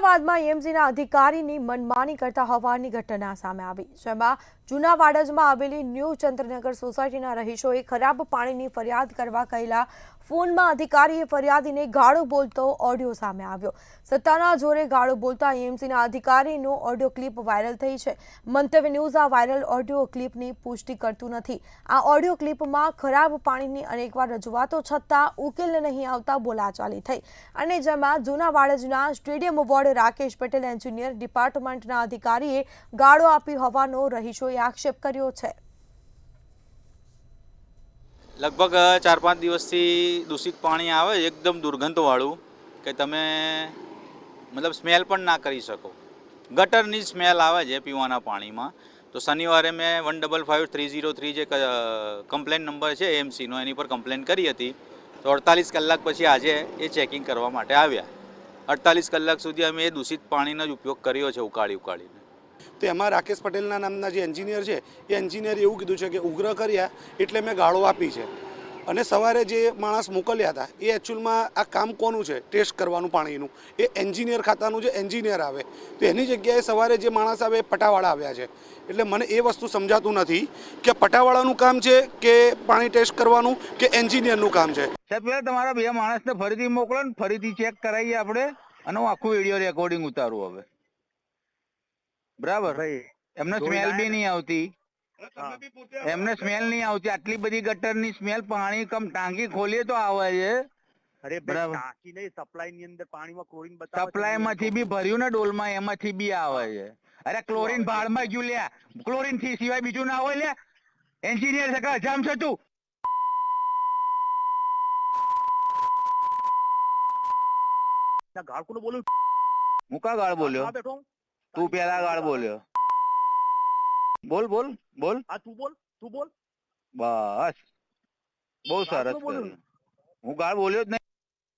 અમદાવાદમાં એએમસીના અધિકારીની મનમાની કરતા હોવાની ઘટના સામે આવી, જેમાં જૂના વાડજમાં આવેલી ન્યૂ ચંદ્રનગર સોસાયટીના રહીશોએ ખરાબ પાણીની ફરિયાદ કરવા કહેલા ફોનમાં અધિકારીએ ફરિયાદીને ગાળો બોલતો ઓડિયો સામે આવ્યો। સત્તાના જોરે ગાળો બોલતા એએમસીના અધિકારીનો ઓડિયો ક્લિપ વાયરલ થઈ છે। મંતવ્ય ન્યૂઝ આ વાયરલ ઓડિયો ક્લિપની પુષ્ટિ કરતું નથી। આ ઓડિયો ક્લિપમાં ખરાબ પાણીની અનેકવાર રજૂઆતો છતાં ઉકેલ નહીં આવતા બોલાચાલી થઈ અને જેમાં જૂના વાડજના stadium ward Rakesh Patel engineer ડિપાર્ટમેન્ટના અધિકારીએ ગાળો આપી હોવાનો રહીશોએ આક્ષેપ કર્યો છે। लगभग 4-5 દિવસથી દૂષિત પાણી આવે, એકદમ દુર્ગંધવાળું કે તમે મતલબ સ્મેલ પણ ના કરી શકો। ગટરની સ્મેલ આવે છે પીવાના પાણીમાં। તો શનિવારે મેં 155303 જે કમ્પ્લેન નંબર છે એએમસીનો, એની પર કમ્પ્લેન કરી હતી। તો 48 કલાક પછી આજે એ ચેકિંગ કરવા માટે આવ્યા। 48 કલાક સુધી અમે એ દૂષિત પાણીનો જ ઉપયોગ કર્યો છે ઉકાળીને। તો એમાં રાકેશ પટેલના નામના જે એન્જિનિયર છે એ એન્જિનિયરે એવું કીધું છે કે ઉગ્ર કર્યા એટલે મેં ગાળો આપી છે। અને સવારે જે માણસ મોકલ્યા હતા એ એકચ્યુઅલમાં આ કામ કોનું છે, ટેસ્ટ કરવાનું પાણીનું, એ એન્જિનિયર ખાતાનું જે એન્જિનિયર આવે તો એની જગ્યાએ સવારે જે માણસ આવે એ પટાવાળા આવ્યા છે। એટલે મને એ વસ્તુ સમજાતું નથી કે પટાવાળાનું કામ છે કે પાણી ટેસ્ટ કરવાનું કે એન્જિનિયરનું કામ છે। સાહેબ પેલા તમારા બે માણસને ફરીથી મોકલો ને ફરીથી ચેક કરાવીએ આપણે, અને હું આખું વિડીયો રેકોર્ડિંગ ઉતારું હવે, બરાબર? એમને સ્મેલ બી નહીં આવતી, એમને સ્મેલ નહીં આવતી। આટલી બધી ગટરની સ્મેલ, પાણી કમ ટાંકી ખોલીએ તો આવે છે। અરે બરાબર, ટાંકી નહીં, સપ્લાય ની અંદર પાણીમાં ક્લોરીન બતાવે, સપ્લાય માંથી બી ભર્યું ને ડોલમાં, એમાંથી બી આવે છે। અરે ક્લોરીન ભાડમાં ગયું લ્યા, ક્લોરીન થી સિવાય બીજું ના હોય લ્યા। એન્જિનિયર છે કે અજામ છે તું? ગાળ કોને બોલ્યું? હું કા ગાળ બોલ્યો? બેઠો તું પેલા ગાળ બોલ્યો। બોલ બોલ બોલ, હા તું બોલ। બસ બહુ સરસ કર્યું। હું ગાળ બોલ્યો જ નહીં।